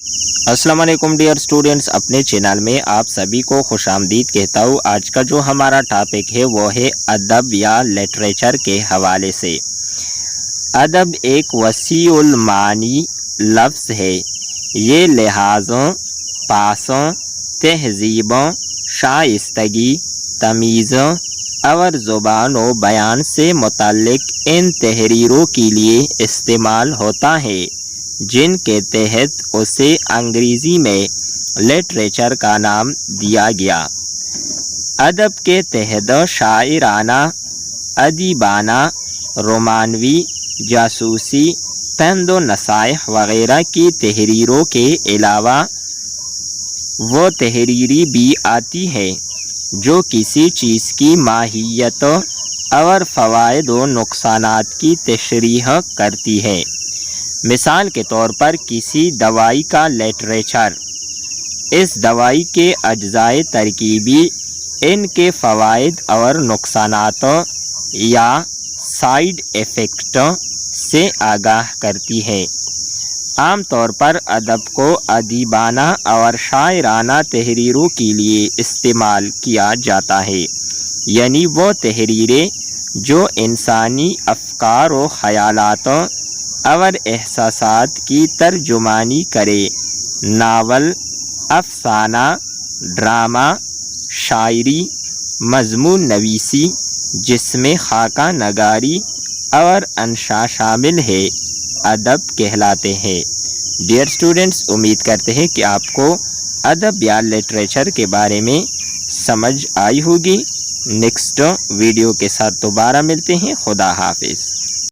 अस्सलाम वालेकुम dear students, अपने चैनल में आप सभी को खुश आमदीद कहता हूँ। आज का जो हमारा टॉपिक है वो है अदब या लिटरेचर के हवाले से। अदब एक वसीउल मानी लफ्ज़ है। ये लिहाज़ों, पासों, तहज़ीबों, शाइस्तगी, तमीज़ों और ज़ुबान व बयान से मुतल्लिक़ इन तहरीरों के लिए इस्तेमाल होता है जिनके तहत उसे अंग्रेज़ी में लिटरेचर का नाम दिया गया। अदब के तहत शायराना, अदीबाना, रोमानवी, जासूसी, तंद व नसाइह वग़ैरह की तहरीरों के अलावा वो तहरीरी भी आती है जो किसी चीज़ की माहियत और फ़वाइद व नुक़सानात की तशरीह करती है। मिसाल के तौर पर किसी दवाई का लिटरेचर इस दवाई के अज्जाए तरकीबी, इनके फ़वाइद और नुक़सानात या साइड इफ़ेक्ट से आगाह करती है। आम तौर पर अदब को अदीबाना और शायराना तहरीरों के लिए इस्तेमाल किया जाता है, यानी वो तहरीरें जो इंसानी अफ़कार व ख़यालात और एहसासात की तर्जुमानी करे। नावल, अफसाना, ड्रामा, शायरी, मज़मून नवीसी जिसमें खाका नगारी और अंशा शामिल है, अदब कहलाते हैं। डियर स्टूडेंट्स, उम्मीद करते हैं कि आपको अदब या लिटरेचर के बारे में समझ आई होगी। नेक्स्ट वीडियो के साथ दोबारा मिलते हैं। खुदा हाफिज़।